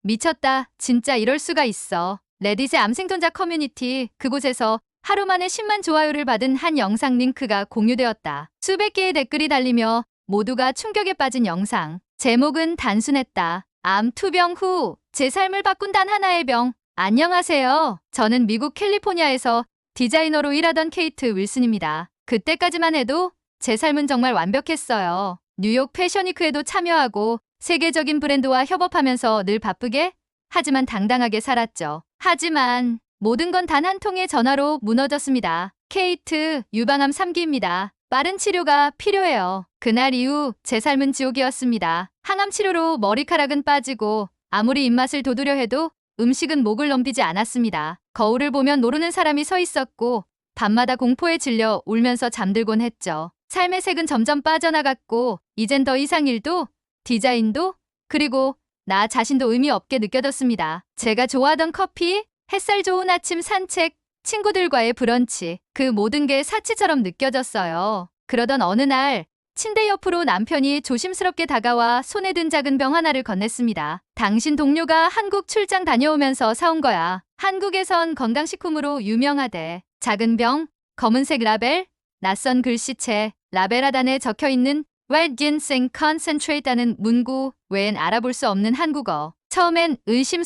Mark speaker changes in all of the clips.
Speaker 1: 미쳤다. 진짜 이럴 수가 있어. 레딧의 암생존자 커뮤니티, 그곳에서 하루 만에 10만 좋아요를 받은 한 영상 링크가 공유되었다. 수백 개의 댓글이 달리며 모두가 충격에 빠진 영상. 제목은 단순했다. 암 투병 후 제 삶을 바꾼 단 하나의 병. 안녕하세요. 저는 미국 캘리포니아에서 디자이너로 일하던 케이트 윌슨입니다. 그때까지만 해도 제 삶은 정말 완벽했어요. 뉴욕 패션위크에도 참여하고 세계적인 브랜드와 협업하면서 늘 바쁘게 하지만 당당하게 살았죠. 하지만 모든 건 단 한 통의 전화로 무너졌습니다. 케이트, 유방암 3기입니다. 빠른 치료가 필요해요. 그날 이후 제 삶은 지옥이었습니다. 항암 치료로 머리카락은 빠지고 아무리 입맛을 돋우려 해도 음식은 목을 넘기지 않았습니다. 거울을 보면 모르는 사람이 서 있었고 밤마다 공포에 질려 울면서 잠들곤 했죠. 삶의 색은 점점 빠져나갔고 이젠 더 이상 일도 디자인도 그리고 나 자신도 의미 없게 느껴졌습니다. 제가 좋아하던 커피, 햇살 좋은 아침 산책, 친구들과의 브런치 그 모든 게 사치처럼 느껴졌어요. 그러던 어느 날 침대 옆으로 남편이 조심스럽게 다가와 손에 든 작은 병 하나를 건넸습니다. 당신 동료가 한국 출장 다녀오면서 사온 거야. 한국에선 건강식품으로 유명하대. 작은 병, 검은색 라벨, 낯선 글씨체, 라벨 하단에 적혀있는 Red Ginseng Concentrate라는 문구 외엔 알아볼 수 없는 한국어. 처음엔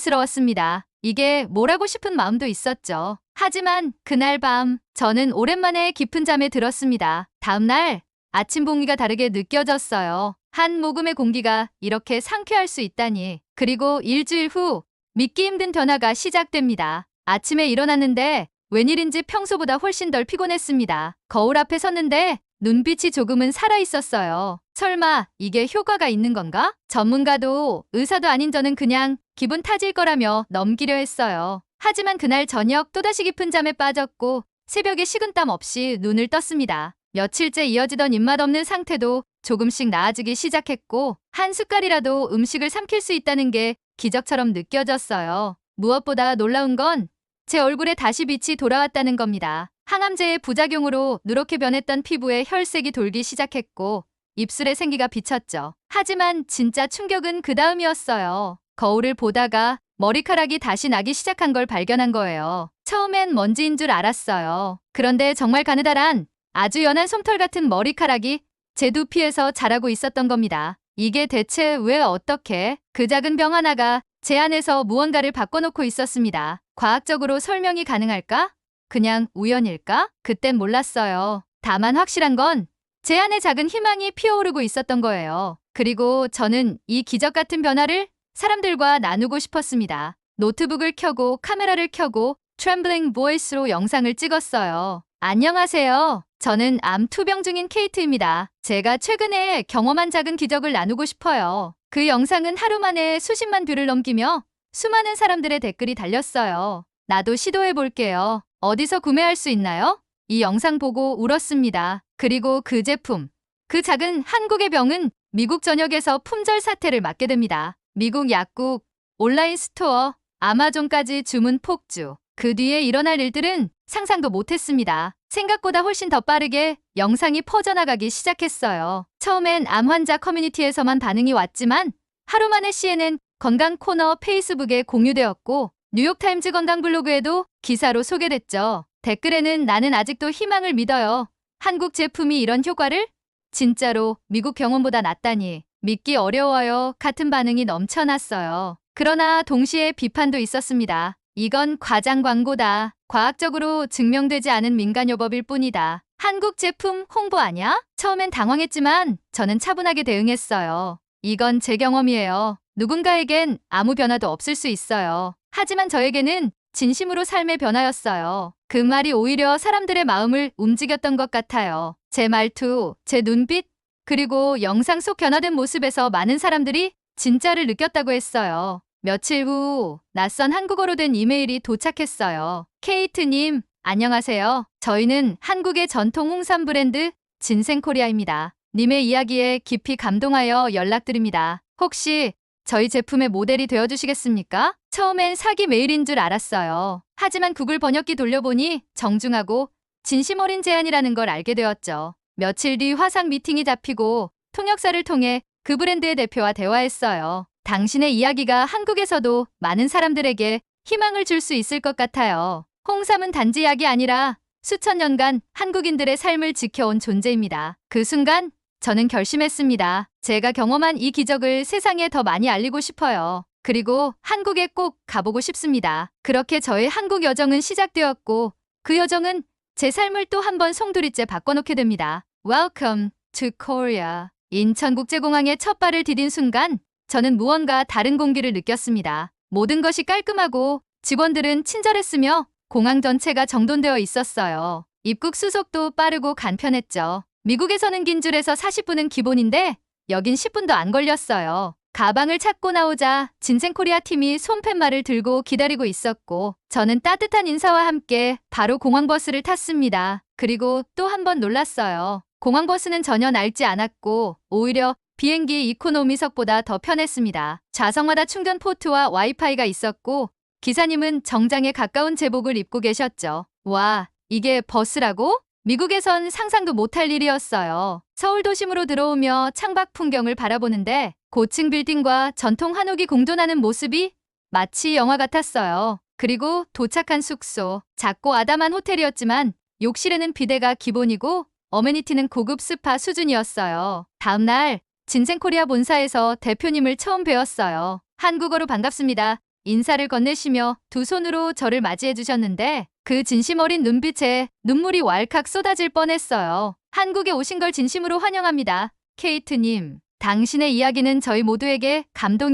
Speaker 1: 의심스러웠습니다. 이게 뭐라고 싶은 마음도 있었죠. 하지만 그날 밤 저는 오랜만에 깊은 잠에 들었습니다. 다음날 아침 공기가 다르게 느껴졌어요. 한 모금의 공기가 이렇게 상쾌할 수 있다니. 그리고 일주일 후 믿기 힘든 변화가 시작됩니다. 아침에 일어났는데 웬일인지 평소보다 훨씬 덜 피곤했습니다. 거울 앞에 섰는데 눈빛이 조금은 살아있었어요. 설마 이게 효과가 있는 건가? 전문가도 의사도 아닌 저는 그냥 기분 탓일 거라며 넘기려 했어요. 하지만 그날 저녁 또다시 깊은 잠에 빠졌고 새벽에 식은땀 없이 눈을 떴습니다. 며칠째 이어지던 입맛 없는 상태도 조금씩 나아지기 시작했고 한 숟갈이라도 음식을 삼킬 수 있다는 게 기적처럼 느껴졌어요. 무엇보다 놀라운 건 제 얼굴에 다시 빛이 돌아왔다는 겁니다. 항암제의 부작용으로 누렇게 변했던 피부에 혈색이 돌기 시작했고 입술에 생기가 비쳤죠. 하지만 진짜 충격은 그 다음이었어요. 거울을 보다가 머리카락이 다시 나기 시작한 걸 발견한 거예요. 처음엔 먼지인 줄 알았어요. 그런데 정말 가느다란 아주 연한 솜털 같은 머리카락이 제 두피에서 자라고 있었던 겁니다. 이게 대체 왜 어떻게? 그 작은 병 하나가 제 안에서 무언가를 바꿔놓고 있었습니다. 과학적으로 설명이 가능할까? 그냥 우연일까? 그땐 몰랐어요. 다만 확실한 건 제 안에 작은 희망이 피어오르고 있었던 거예요. 그리고 저는 이 기적 같은 변화를 사람들과 나누고 싶었습니다. 노트북을 켜고 카메라를 켜고 트렘블링 보이스로 영상을 찍었어요. 안녕하세요. 저는 암 투병 중인 케이트입니다. 제가 최근에 경험한 작은 기적을 나누고 싶어요. 그 영상은 하루 만에 수십만 뷰를 넘기며 수많은 사람들의 댓글이 달렸어요. 나도 시도해볼게요. 어디서 구매할 수 있나요? 이 영상 보고 울었습니다. 그리고 그 제품, 그 작은 한국의 병은 미국 전역에서 품절 사태를 맞게 됩니다. 미국 약국, 온라인 스토어, 아마존까지 주문 폭주. 그 뒤에 일어날 일들은 상상도 못했습니다. 생각보다 훨씬 더 빠르게 영상이 퍼져나가기 시작했어요. 처음엔 암 환자 커뮤니티에서만 반응이 왔지만 하루 만에 CNN 건강 코너 페이스북에 공유되었고 뉴욕타임즈 건강 블로그에도 기사로 소개됐죠. 댓글에는 나는 아직도 희망을 믿어요. 한국 제품이 이런 효과를? 진짜로 미국 병원보다 낫다니. 믿기 어려워요. 같은 반응이 넘쳐났어요. 그러나 동시에 비판도 있었습니다. 이건 과장 광고다. 과학적으로 증명되지 않은 민간요법일 뿐이다. 한국 제품 홍보 아냐? 처음엔 당황했지만 저는 차분하게 대응했어요. 이건 제 경험이에요. 누군가에겐 아무 변화도 없을 수 있어요. 하지만 저에게는 진심으로 삶의 변화였어요. 그 말이 오히려 사람들의 마음을 움직였던 것 같아요. 제 말투, 제 눈빛, 그리고 영상 속 변화된 모습에서 많은 사람들이 진짜를 느꼈다고 했어요. 며칠 후 낯선 한국어로 된 이메일이 도착했어요. 케이트님, 안녕하세요. 저희는 한국의 전통 홍삼 브랜드 진생코리아입니다. 님의 이야기에 깊이 감동하여 연락드립니다. 혹시 저희 제품의 모델이 되어주시겠습니까? 처음엔 사기 메일인 줄 알았어요. 하지만 구글 번역기 돌려보니 정중하고 진심 어린 제안이라는 걸 알게 되었죠. 며칠 뒤 화상 미팅이 잡히고 통역사를 통해 그 브랜드의 대표와 대화했어요. 당신의 이야기가 한국에서도 많은 사람들에게 희망을 줄 수 있을 것 같아요. 홍삼은 단지 약이 아니라 수천 년간 한국인들의 삶을 지켜온 존재입니다. 그 순간 저는 결심했습니다. 제가 경험한 이 기적을 세상에 더 많이 알리고 싶어요. 그리고 한국에 꼭 가보고 싶습니다. 그렇게 저의 한국 여정은 시작되었고 그 여정은 제 삶을 또 한 번 송두리째 바꿔놓게 됩니다. Welcome to Korea. 인천국제공항에 첫 발을 디딘 순간 저는 무언가 다른 공기를 느꼈습니다. 모든 것이 깔끔하고 직원들은 친절했으며 공항 전체가 정돈되어 있었어요. 입국 수속도 빠르고 간편했죠. 미국에서는 긴 줄에서 40분은 기본인데 여긴 10분도 안 걸렸어요. 가방을 찾고 나오자 진생코리아 팀이 손팻말을 들고 기다리고 있었고 저는 따뜻한 인사와 함께 바로 공항버스를 탔습니다. 그리고 또 한 번 놀랐어요. 공항버스는 전혀 낡지 않았고 오히려 비행기 이코노미석보다 더 편했습니다. 좌석마다 충전 포트와 와이파이가 있었고 기사님은 정장에 가까운 제복을 입고 계셨죠. 와, 이게 버스라고? 미국에선 상상도 못할 일이었어요. 서울 도심으로 들어오며 창밖 풍경을 바라보는데 고층 빌딩과 전통 한옥이 공존하는 모습이 마치 영화 같았어요. 그리고 도착한 숙소. 작고 아담한 호텔이었지만 욕실에는 비데가 기본이고 어메니티는 고급 스파 수준이었어요. 다음 날 진생코리아 본사에서 대표님을 처음 뵈었어요. 한국어로 반갑습니다. 인사를 건네시며 두 손으로 저를 맞이해 주셨는데 그 진심 어린 눈빛에 눈물이 왈칵 쏟아질 뻔했어요. 한국에 오신 걸 진심으로 환영합니다. 케이트님, 당신의 이야기는 저희 모두에게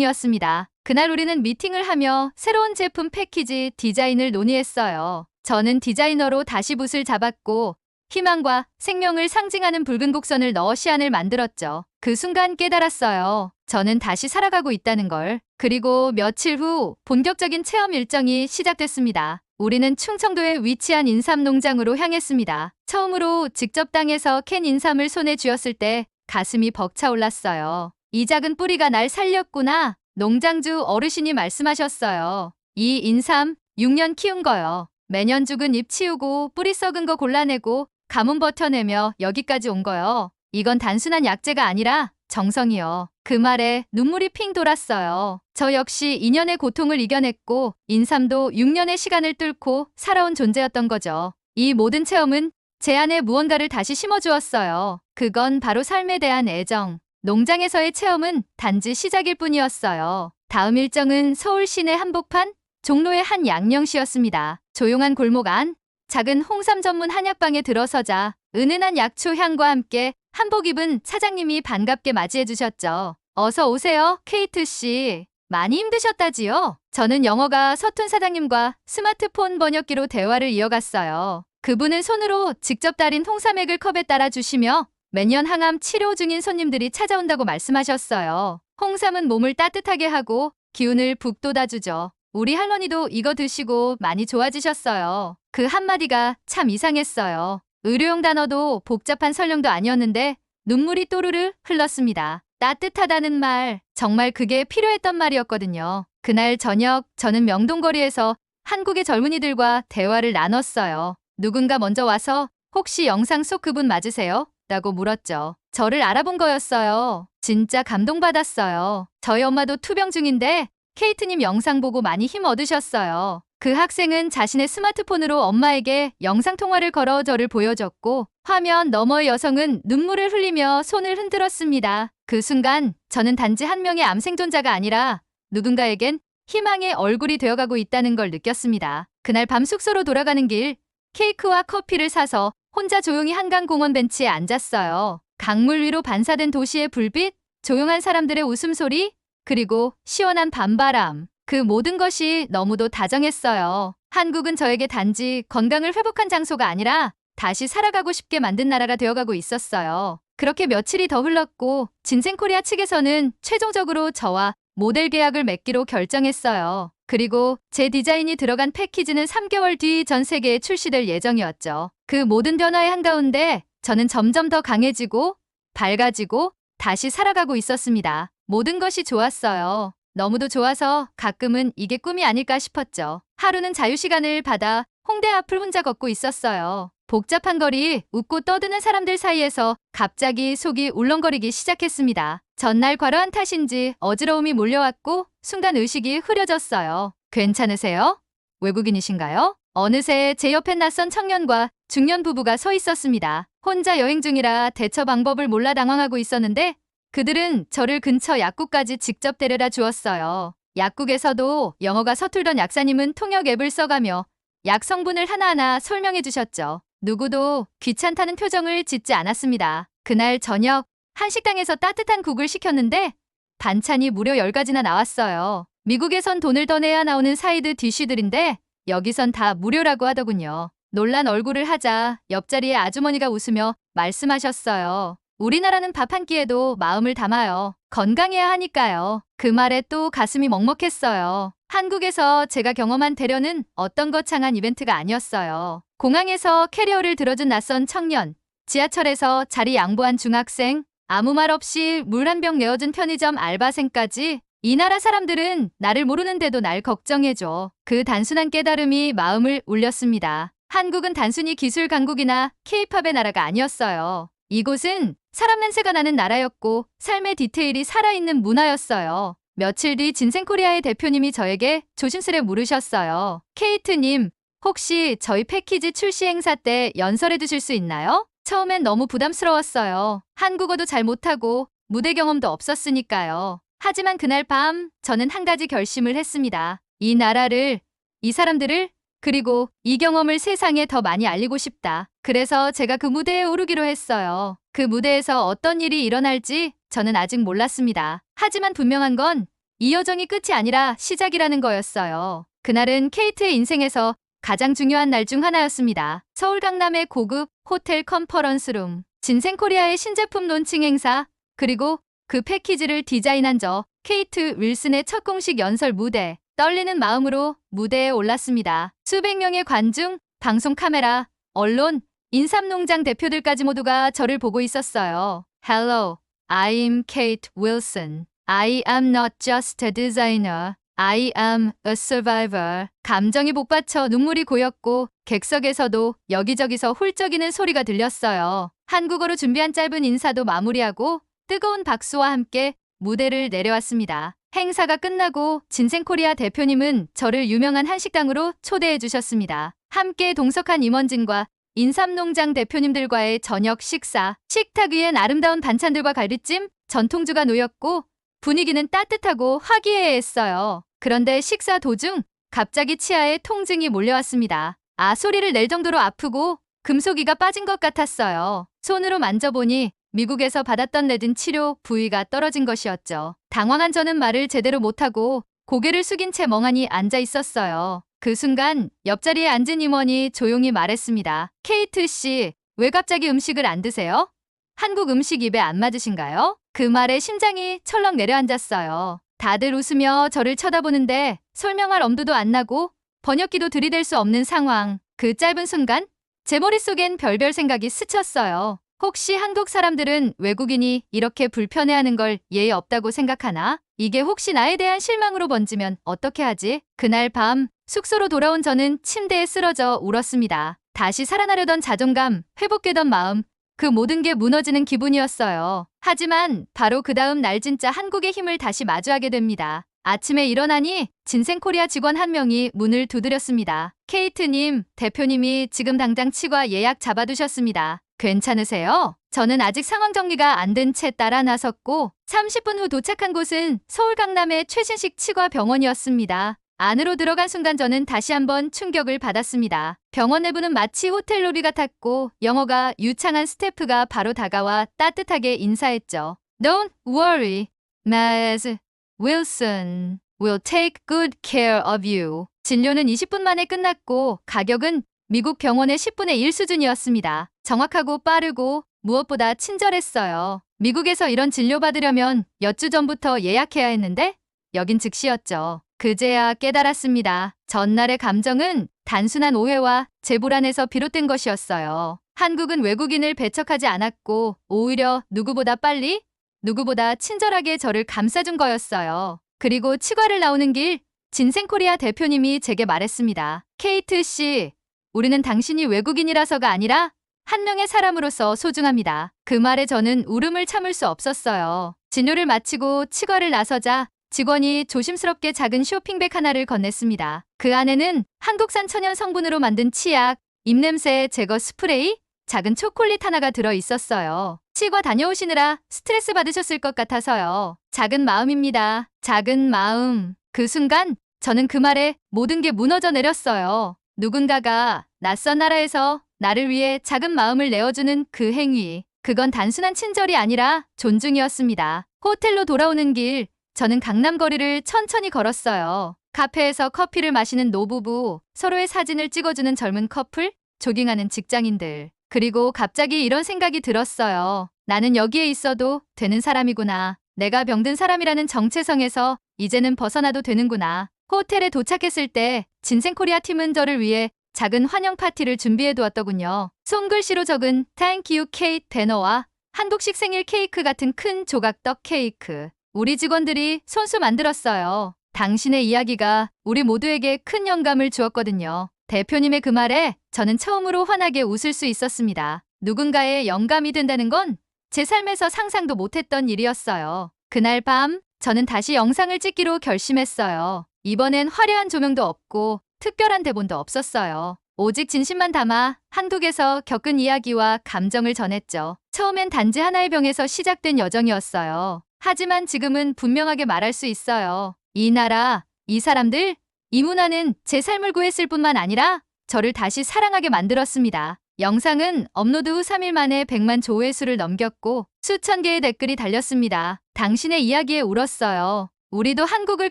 Speaker 1: 감동이었습니다. 그날 우리는 미팅을 하며 새로운 제품 패키지 디자인을 논의했어요. 저는 디자이너로 다시 붓을 잡았고 희망과 생명을 상징하는 붉은 곡선을 넣어 시안을 만들었죠. 그 순간 깨달았어요. 저는 다시 살아가고 있다는 걸. 그리고 며칠 후 본격적인 체험 일정이 시작됐습니다. 우리는 충청도에 위치한 인삼 농장으로 향했습니다. 처음으로 직접 땅에서 캔 인삼을 손에 쥐었을 때 가슴이 벅차올랐어요. 이 작은 뿌리가 날 살렸구나. 농장주 어르신이 말씀하셨어요. 이 인삼 6년 키운 거요. 매년 죽은 잎 치우고 뿌리 썩은 거 골라내고 가뭄 버텨내며 여기까지 온 거요. 이건 단순한 약재가 아니라 정성이요. 그 말에 눈물이 핑 돌았어요. 저 역시 2년의 고통을 이겨냈고 인삼도 6년의 시간을 뚫고 살아온 존재였던 거죠. 이 모든 체험은 제 안에 무언가를 다시 심어주었어요. 그건 바로 삶에 대한 애정. 농장에서의 체험은 단지 시작일 뿐이었어요. 다음 일정은 서울 시내 한복판 종로의 한 양령시였습니다. 조용한 골목 안 작은 홍삼 전문 한약방에 들어서자 은은한 약초 향과 함께 한복 입은 사장님이 반갑게 맞이해 주셨죠. 어서 오세요, 케이트 씨. 많이 힘드셨다지요? 저는 영어가 서툰 사장님과 스마트폰 번역기로 대화를 이어갔어요. 그분은 손으로 직접 달인 홍삼액을 컵에 따라 주시며 매년 항암 치료 중인 손님들이 찾아온다고 말씀하셨어요. 홍삼은 몸을 따뜻하게 하고 기운을 북돋아주죠. 우리 할머니도 이거 드시고 많이 좋아지셨어요. 그 한마디가 참 이상했어요. 의료용 단어도 복잡한 설명도 아니었는데 눈물이 또르르 흘렀습니다. 따뜻하다는 말, 정말 그게 필요했던 말이었거든요. 그날 저녁 저는 명동거리에서 한국의 젊은이들과 대화를 나눴어요. 누군가 먼저 와서 혹시 영상 속 그분 맞으세요? 라고 물었죠. 저를 알아본 거였어요. 진짜 감동받았어요. 저희 엄마도 투병 중인데 케이트님 영상 보고 많이 힘 얻으셨어요. 그 학생은 자신의 스마트폰으로 엄마에게 영상통화를 걸어 저를 보여줬고 화면 너머의 여성은 눈물을 흘리며 손을 흔들었습니다. 그 순간 저는 단지 한 명의 암 생존자가 아니라 누군가에겐 희망의 얼굴이 되어가고 있다는 걸 느꼈습니다. 그날 밤 숙소로 돌아가는 길 케이크와 커피를 사서 혼자 조용히 한강공원 벤치에 앉았어요. 강물 위로 반사된 도시의 불빛, 조용한 사람들의 웃음소리, 그리고 시원한 밤바람. 그 모든 것이 너무도 다정했어요. 한국은 저에게 단지 건강을 회복한 장소가 아니라 다시 살아가고 싶게 만든 나라가 되어가고 있었어요. 그렇게 며칠이 더 흘렀고 진생코리아 측에서는 최종적으로 저와 모델 계약을 맺기로 결정했어요. 그리고 제 디자인이 들어간 패키지는 3개월 뒤 전 세계에 출시될 예정이었죠. 그 모든 변화의 한가운데 저는 점점 더 강해지고 밝아지고 다시 살아가고 있었습니다. 모든 것이 좋았어요. 너무도 좋아서 가끔은 이게 꿈이 아닐까 싶었죠. 하루는 자유시간을 받아 홍대 앞을 혼자 걷고 있었어요. 복잡한 거리, 웃고 떠드는 사람들 사이에서 갑자기 속이 울렁거리기 시작했습니다. 전날 과로한 탓인지 어지러움이 몰려왔고 순간 의식이 흐려졌어요. 괜찮으세요? 외국인이신가요? 어느새 제 옆엔 낯선 청년과 중년 부부가 서 있었습니다. 혼자 여행 중이라 대처 방법을 몰라 당황하고 있었는데 그들은 저를 근처 약국까지 직접 데려다 주었어요. 약국에서도 영어가 서툴던 약사님은 통역 앱을 써가며 약 성분을 하나하나 설명해 주셨죠. 누구도 귀찮다는 표정을 짓지 않았습니다. 그날 저녁 한식당에서 따뜻한 국을 시켰는데 반찬이 무려 10가지나 나왔어요. 미국에선 돈을 더 내야 나오는 사이드 디쉬들인데 여기선 다 무료라고 하더군요. 놀란 얼굴을 하자 옆자리에 아주머니가 웃으며 말씀하셨어요. 우리나라는 밥 한 끼에도 마음을 담아요. 건강해야 하니까요. 그 말에 또 가슴이 먹먹했어요. 한국에서 제가 경험한 대련은 어떤 거창한 이벤트가 아니었어요. 공항에서 캐리어를 들어준 낯선 청년, 지하철에서 자리 양보한 중학생, 아무 말 없이 물 한 병 내어준 편의점 알바생까지 이 나라 사람들은 나를 모르는데도 날 걱정해줘. 그 단순한 깨달음이 마음을 울렸습니다. 한국은 단순히 기술 강국이나 K-팝의 나라가 아니었어요. 이곳은 사람 냄새가 나는 나라였고 삶의 디테일이 살아있는 문화였어요. 며칠 뒤 진생코리아의 대표님이 저에게 조심스레 물으셨어요. 케이트님, 혹시 저희 패키지 출시 행사 때 연설해 주실 수 있나요? 처음엔 너무 부담스러웠어요. 한국어도 잘 못하고 무대 경험도 없었으니까요. 하지만 그날 밤 저는 한 가지 결심을 했습니다. 이 나라를, 이 사람들을, 그리고 이 경험을 세상에 더 많이 알리고 싶다. 그래서 제가 그 무대에 오르기로 했어요. 그 무대에서 어떤 일이 일어날지 저는 아직 몰랐습니다. 하지만 분명한 건 이 여정이 끝이 아니라 시작이라는 거였어요. 그날은 케이트의 인생에서 가장 중요한 날 중 하나였습니다. 서울 강남의 고급 호텔 컨퍼런스룸, 진생코리아의 신제품 론칭 행사, 그리고 그 패키지를 디자인한 저 케이트 윌슨의 첫 공식 연설 무대. 떨리는 마음으로 무대에 올랐습니다. 수백 명의 관중, 방송 카메라, 언론, 인삼농장 대표들까지 모두가 저를 보고 있었어요. Hello, I'm Kate Wilson. I am not just a designer. I am a survivor. 감정이 복받쳐 눈물이 고였고 객석에서도 여기저기서 훌쩍이는 소리가 들렸어요. 한국어로 준비한 짧은 인사도 마무리하고 뜨거운 박수와 함께 무대를 내려왔습니다. 행사가 끝나고 진생코리아 대표님은 저를 유명한 한식당으로 초대해 주셨습니다. 함께 동석한 임원진과 인삼농장 대표님들과의 저녁 식사, 식탁 위엔 아름다운 반찬들과 갈비찜, 전통주가 놓였고 분위기는 따뜻하고 화기애애했어요. 그런데 식사 도중 갑자기 치아에 통증이 몰려왔습니다. 소리를 낼 정도로 아프고 금속이가 빠진 것 같았어요. 손으로 만져보니 미국에서 받았던 레든 치료 부위가 떨어진 것이었죠. 당황한 저는 말을 제대로 못하고 고개를 숙인 채 멍하니 앉아 있었어요. 그 순간 옆자리에 앉은 임원이 조용히 말했습니다. 케이트 씨, 왜 갑자기 음식을 안 드세요? 한국 음식 입에 안 맞으신가요? 그 말에 심장이 철렁 내려앉았어요. 다들 웃으며 저를 쳐다보는데 설명할 엄두도 안 나고 번역기도 들이댈 수 없는 상황. 그 짧은 순간 제 머릿속엔 별별 생각이 스쳤어요. 혹시 한국 사람들은 외국인이 이렇게 불편해하는 걸 예의 없다고 생각하나? 이게 혹시 나에 대한 실망으로 번지면 어떻게 하지? 그날 밤 숙소로 돌아온 저는 침대에 쓰러져 울었습니다. 다시 살아나려던 자존감, 회복되던 마음, 그 모든 게 무너지는 기분이었어요. 하지만 바로 그 다음 날 진짜 한국의 힘을 다시 마주하게 됩니다. 아침에 일어나니 진생코리아 직원 한 명이 문을 두드렸습니다. 케이트님, 대표님이 지금 당장 치과 예약 잡아두셨습니다. 괜찮으세요? 저는 아직 상황 정리가 안 된 채 따라 나섰고 30분 후 도착한 곳은 서울 강남의 최신식 치과 병원이었습니다. 안으로 들어간 순간 저는 다시 한번 충격을 받았습니다. 병원 내부는 마치 호텔 로비 같았고 영어가 유창한 스태프가 바로 다가와 따뜻하게 인사했죠. Don't worry, Ms. Wilson. We'll take good care of you. 진료는 20분 만에 끝났고 가격은 미국 병원의 10분의 1 수준이었습니다. 정확하고 빠르고 무엇보다 친절했어요. 미국에서 이런 진료 받으려면 몇 주 전부터 예약해야 했는데 여긴 즉시였죠. 그제야 깨달았습니다. 전날의 감정은 단순한 오해와 제 불안에서 비롯된 것이었어요. 한국은 외국인을 배척하지 않았고 오히려 누구보다 빨리, 누구보다 친절하게 저를 감싸준 거였어요. 그리고 치과를 나오는 길, 진생코리아 대표님이 제게 말했습니다. 케이트 씨, 우리는 당신이 외국인이라서가 아니라 한 명의 사람으로서 소중합니다. 그 말에 저는 울음을 참을 수 없었어요. 진료를 마치고 치과를 나서자 직원이 조심스럽게 작은 쇼핑백 하나를 건넸습니다. 그 안에는 한국산 천연 성분으로 만든 치약, 입냄새 제거 스프레이, 작은 초콜릿 하나가 들어 있었어요. 치과 다녀오시느라 스트레스 받으셨을 것 같아서요. 작은 마음입니다. 작은 마음. 그 순간 저는 그 말에 모든 게 무너져 내렸어요. 누군가가 낯선 나라에서 나를 위해 작은 마음을 내어주는 그 행위. 그건 단순한 친절이 아니라 존중이었습니다. 호텔로 돌아오는 길, 저는 강남 거리를 천천히 걸었어요. 카페에서 커피를 마시는 노부부, 서로의 사진을 찍어주는 젊은 커플, 조깅하는 직장인들. 그리고 갑자기 이런 생각이 들었어요. 나는 여기에 있어도 되는 사람이구나. 내가 병든 사람이라는 정체성에서 이제는 벗어나도 되는구나. 호텔에 도착했을 때 진생코리아 팀은 저를 위해 작은 환영 파티를 준비해 두었더군요. 손글씨로 적은 Thank you Kate 배너와 한국식 생일 케이크 같은 큰 조각 떡 케이크. 우리 직원들이 손수 만들었어요. 당신의 이야기가 우리 모두에게 큰 영감을 주었거든요. 대표님의 그 말에 저는 처음으로 환하게 웃을 수 있었습니다. 누군가의 영감이 된다는 건 제 삶에서 상상도 못했던 일이었어요. 그날 밤 저는 다시 영상을 찍기로 결심했어요. 이번엔 화려한 조명도 없고 특별한 대본도 없었어요. 오직 진심만 담아 한국에서 겪은 이야기와 감정을 전했죠. 처음엔 단지 하나의 병에서 시작된 여정이었어요. 하지만 지금은 분명하게 말할 수 있어요. 이 나라, 이 사람들, 이 문화는 제 삶을 구했을 뿐만 아니라 저를 다시 사랑하게 만들었습니다. 영상은 업로드 후 3일 만에 100만 조회수를 넘겼고 수천 개의 댓글이 달렸습니다. 당신의 이야기에 울었어요. 우리도 한국을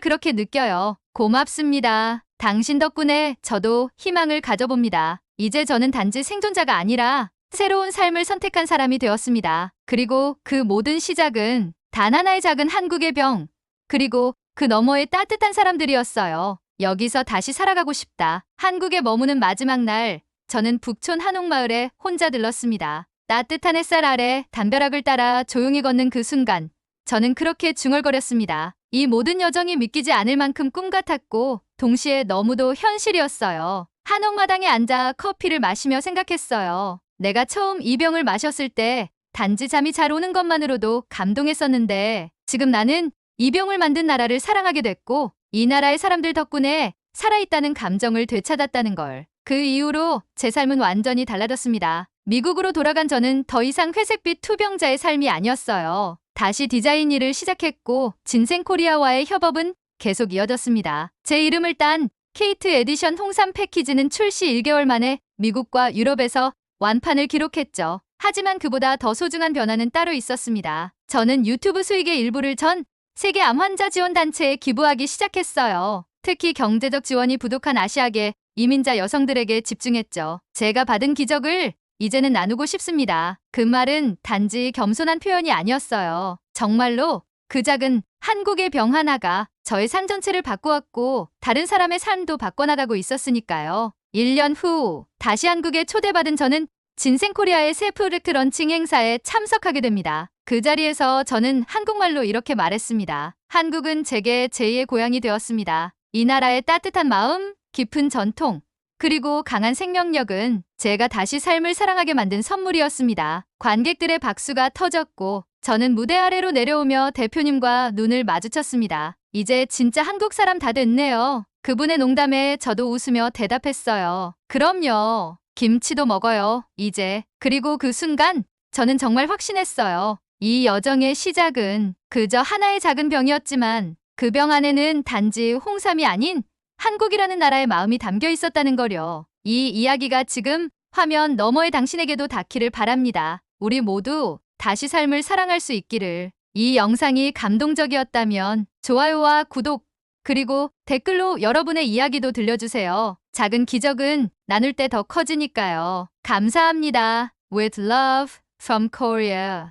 Speaker 1: 그렇게 느껴요. 고맙습니다. 당신 덕분에 저도 희망을 가져봅니다. 이제 저는 단지 생존자가 아니라 새로운 삶을 선택한 사람이 되었습니다. 그리고 그 모든 시작은 단 하나의 작은 한국의 병, 그리고 그 너머의 따뜻한 사람들이었어요. 여기서 다시 살아가고 싶다. 한국에 머무는 마지막 날, 저는 북촌 한옥마을에 혼자 들렀습니다. 따뜻한 햇살 아래 담벼락을 따라 조용히 걷는 그 순간, 저는 그렇게 중얼거렸습니다. 이 모든 여정이 믿기지 않을 만큼 꿈 같았고 동시에 너무도 현실이었어요. 한옥마당에 앉아 커피를 마시며 생각했어요. 내가 처음 이 병을 마셨을 때 단지 잠이 잘 오는 것만으로도 감동했었는데 지금 나는 이 병을 만든 나라를 사랑하게 됐고 이 나라의 사람들 덕분에 살아있다는 감정을 되찾았다는 걸. 그 이후로 제 삶은 완전히 달라졌습니다. 미국으로 돌아간 저는 더 이상 회색빛 투병자의 삶이 아니었어요. 다시 디자인 일을 시작했고 진생코리아와의 협업은 계속 이어졌습니다. 제 이름을 딴 케이트 에디션 홍삼 패키지는 출시 1개월 만에 미국과 유럽에서 완판을 기록했죠. 하지만 그보다 더 소중한 변화는 따로 있었습니다. 저는 유튜브 수익의 일부를 전 세계 암 환자 지원 단체에 기부하기 시작했어요. 특히 경제적 지원이 부족한 아시아계 이민자 여성들에게 집중했죠. 제가 받은 기적을 이제는 나누고 싶습니다. 그 말은 단지 겸손한 표현이 아니었어요. 정말로 그 작은 한국의 병 하나가 저의 삶 전체를 바꾸었고 다른 사람의 삶도 바꿔나가고 있었으니까요. 1년 후 다시 한국에 초대받은 저는 진생코리아의 새 프로젝트 런칭 행사에 참석하게 됩니다. 그 자리에서 저는 한국말로 이렇게 말했습니다. 한국은 제게 제2의 고향이 되었습니다. 이 나라의 따뜻한 마음, 깊은 전통, 그리고 강한 생명력은 제가 다시 삶을 사랑하게 만든 선물이었습니다. 관객들의 박수가 터졌고 저는 무대 아래로 내려오며 대표님과 눈을 마주쳤습니다. 이제 진짜 한국 사람 다 됐네요. 그분의 농담에 저도 웃으며 대답했어요. 그럼요. 김치도 먹어요. 이제. 그리고 그 순간 저는 정말 확신했어요. 이 여정의 시작은 그저 하나의 작은 병이었지만 그 병 안에는 단지 홍삼이 아닌 한국이라는 나라의 마음이 담겨 있었다는 거요. 이 이야기가 지금 화면 너머의 당신에게도 닿기를 바랍니다. 우리 모두 다시 삶을 사랑할 수 있기를. 이 영상이 감동적이었다면 좋아요와 구독, 그리고 댓글로 여러분의 이야기도 들려주세요. 작은 기적은 나눌 때 더 커지니까요. 감사합니다. With love from Korea.